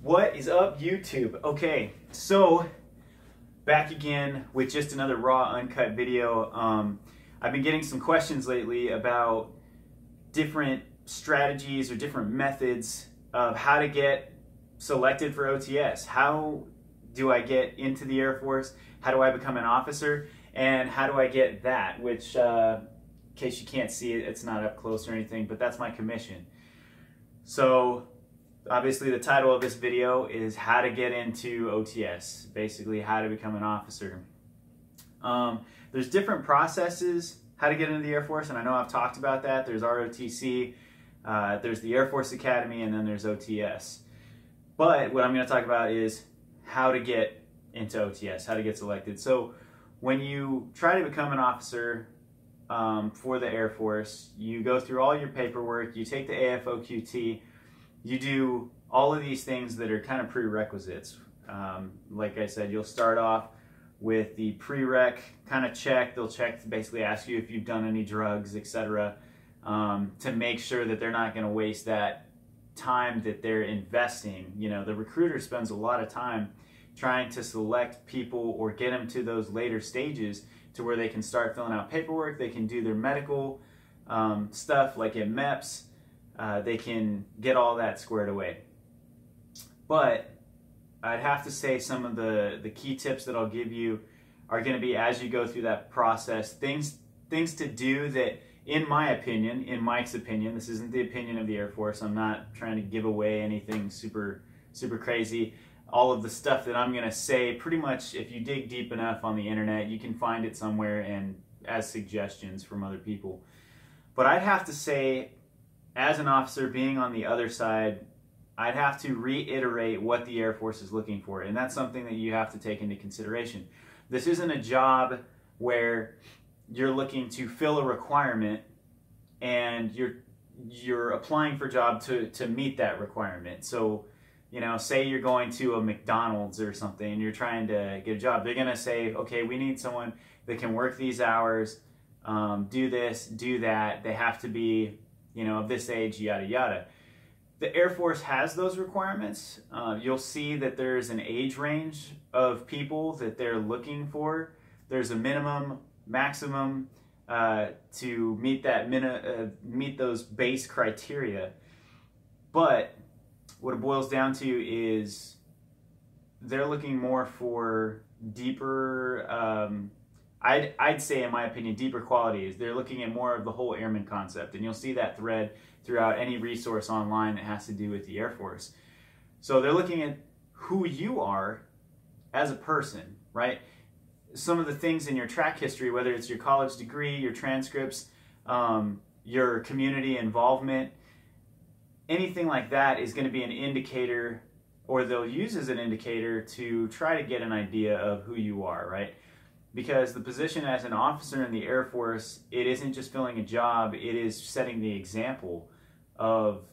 What is up, YouTube? Okay, so back again with just another raw, uncut video. I've been getting some questions lately about different strategies or different methods of how to get selected for OTS. How do I get into the Air Force? How do I become an officer? And how do I get that? Which, in case you can't see it, it's not up close or anything, but that's my commission. So obviously the title of this video is how to get into OTS, basically how to become an officer. There's different processes how to get into the Air Force, and I know I've talked about that. There's ROTC, there's the Air Force Academy, and then there's OTS. But what I'm going to talk about is how to get into OTS, how to get selected. So when you try to become an officer for the Air Force, you go through all your paperwork, you take the AFOQT, you do all of these things that are kind of prerequisites. Like I said, you'll start off with the prereq kind of check. They'll check to basically ask you if you've done any drugs, etc., to make sure that they're not going to waste that time that they're investing. You know, the recruiter spends a lot of time trying to select people or get them to those later stages to where they can start filling out paperwork, they can do their medical stuff like at MEPS, they can get all that squared away. But I'd have to say some of the key tips that I'll give you are going to be, as you go through that process, things to do that, in my opinion, in Mike's opinion, this isn't the opinion of the Air Force, I'm not trying to give away anything super crazy. All of the stuff that I'm going to say, pretty much if you dig deep enough on the internet, you can find it somewhere and as suggestions from other people. But I'd have to say, as an officer being on the other side, I'd have to reiterate what the Air Force is looking for, and that's something that you have to take into consideration. This isn't a job where you're looking to fill a requirement and you're applying for a job to meet that requirement. So, you know, say you're going to a McDonald's or something and you're trying to get a job. They're going to say, okay, we need someone that can work these hours, do this, do that. They have to be, you know, of this age, yada, yada. The Air Force has those requirements. You'll see that there's an age range of people that they're looking for. There's a minimum, maximum to meet that meet those base criteria. But what it boils down to is they're looking more for deeper, I'd say, in my opinion, deeper qualities. They're looking at more of the whole airman concept, and you'll see that thread throughout any resource online that has to do with the Air Force. So they're looking at who you are as a person, right? Some of the things in your track history, whether it's your college degree, your transcripts, your community involvement, anything like that is going to be an indicator, or they'll use as an indicator to try to get an idea of who you are, right? Because the position as an officer in the Air Force, it isn't just filling a job, it is setting the example of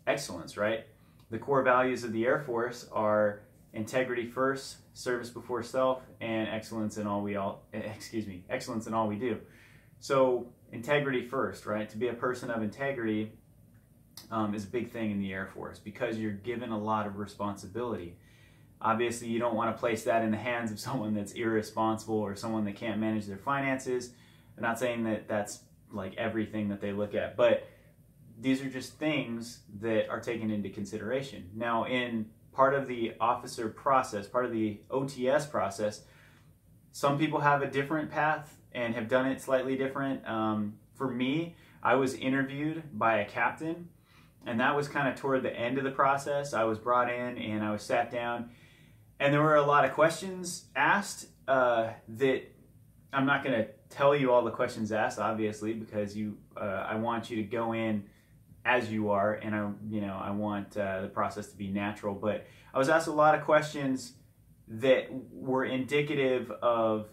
excellence, right? The core values of the Air Force are integrity first, service before self, and excellence in all we do. So integrity first, right? To be a person of integrity is a big thing in the Air Force because you're given a lot of responsibility. Obviously, you don't want to place that in the hands of someone that's irresponsible or someone that can't manage their finances. I'm not saying that that's like everything that they look at, but these are just things that are taken into consideration. Now, in part of the officer process, part of the OTS process, some people have a different path and have done it slightly different. For me, I was interviewed by a captain, and that was kind of toward the end of the process. I was brought in and I was sat down, and there were a lot of questions asked that I'm not going to tell you all the questions asked, obviously, because I want you to go in as you are, and I want the process to be natural. But I was asked a lot of questions that were indicative of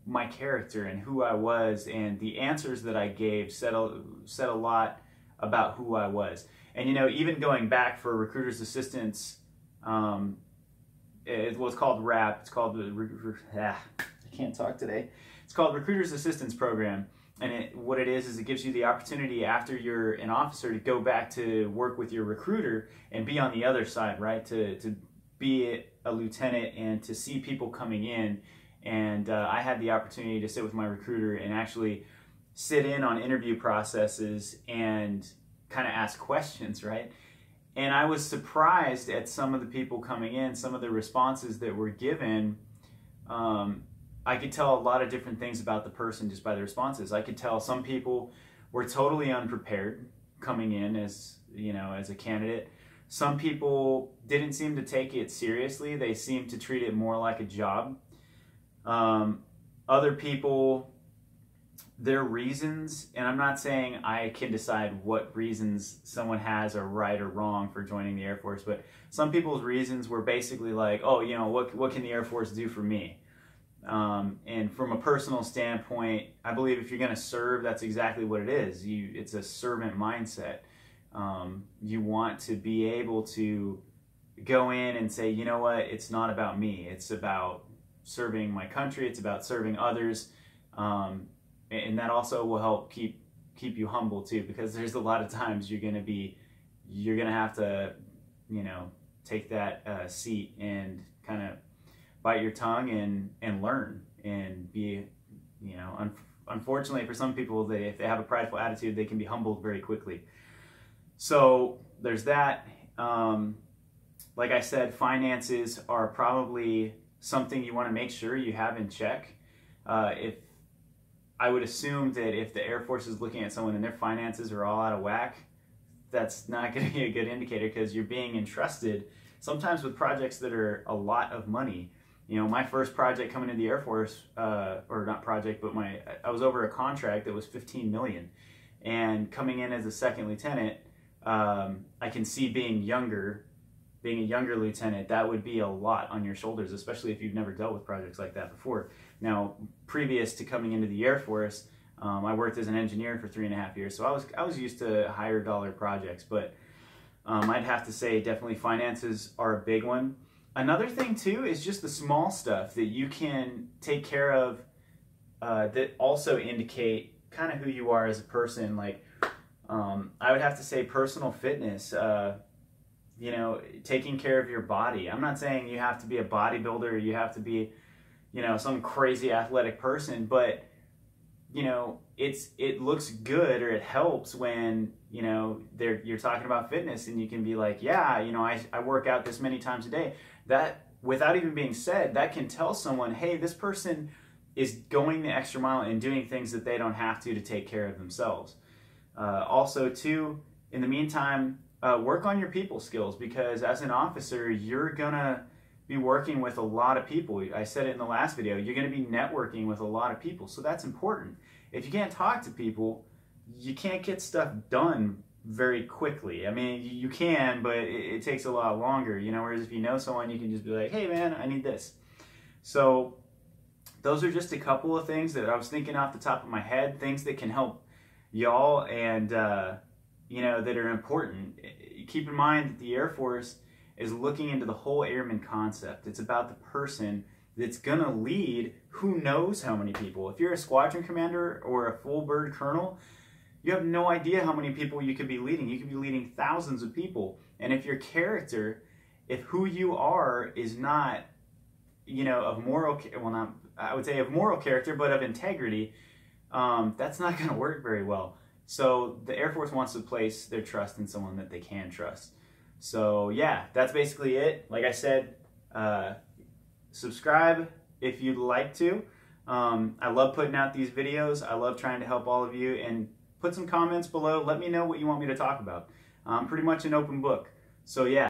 my character and who I was, and the answers that I gave said a lot about who I was. And you know, even going back for recruiter's assistance, it's called RAP. It's called I can't talk today. It's called Recruiter's Assistance Program. what it is it gives you the opportunity after you're an officer to go back to work with your recruiter and be on the other side, right? To be a lieutenant and to see people coming in. And I had the opportunity to sit with my recruiter and actually sit in on interview processes and kind of ask questions, right? And I was surprised at some of the people coming in, some of the responses that were given. I could tell a lot of different things about the person just by the responses. I could tell some people were totally unprepared coming in as, you know, as a candidate. Some people didn't seem to take it seriously. They seemed to treat it more like a job. Other people, their reasons, and I'm not saying I can decide what reasons someone has are right or wrong for joining the Air Force, but some people's reasons were basically like, oh, you know, what can the Air Force do for me? And from a personal standpoint, I believe if you're going to serve, that's exactly what it is. It's a servant mindset. You want to be able to go in and say, you know what, it's not about me. It's about serving my country. It's about serving others. And that also will help keep you humble too, because there's a lot of times you're going to have to, you know, take that seat and kind of bite your tongue and learn and be, you know, unfortunately for some people, if they have a prideful attitude, they can be humbled very quickly. So there's that. Like I said, finances are probably something you want to make sure you have in check. If I would assume that if the Air Force is looking at someone and their finances are all out of whack, that's not going to be a good indicator, because you're being entrusted sometimes with projects that are a lot of money. You know, my first project coming into the Air Force, or not project, but I was over a contract that was $15 million. And coming in as a second lieutenant, I can see being a younger lieutenant, that would be a lot on your shoulders, especially if you've never dealt with projects like that before. Now, previous to coming into the Air Force, I worked as an engineer for 3.5 years, so I was used to higher dollar projects, but I'd have to say definitely finances are a big one. Another thing too is just the small stuff that you can take care of that also indicate kind of who you are as a person. Like I would have to say personal fitness, you know, taking care of your body. I'm not saying you have to be a bodybuilder, or you have to be, you know, some crazy athletic person, but you know, it looks good, or it helps when, you know, you're talking about fitness and you can be like, yeah, you know, I work out this many times a day. That, without even being said, that can tell someone, hey, this person is going the extra mile and doing things that they don't have to take care of themselves. Also too, in the meantime, work on your people skills, because as an officer, you're gonna be working with a lot of people. I said it in the last video, you're gonna be networking with a lot of people, so that's important. If you can't talk to people, you can't get stuff done very quickly. I mean, you can, but it takes a lot longer, you know, whereas if you know someone, you can just be like, hey man, I need this. So those are just a couple of things that I was thinking off the top of my head, things that can help y'all and, you know, that are important. Keep in mind that the Air Force is looking into the whole airman concept. It's about the person that's gonna lead who knows how many people. If you're a squadron commander or a full bird colonel, you have no idea how many people you could be leading. You could be leading thousands of people. And if your character, if who you are is not, you know, of moral, well, not, I would say of moral character, but of integrity, that's not going to work very well. So the Air Force wants to place their trust in someone that they can trust. So yeah, that's basically it. Like I said, subscribe if you'd like to. I love putting out these videos. I love trying to help all of you, and put some comments below. Let me know what you want me to talk about. I'm pretty much an open book. So yeah.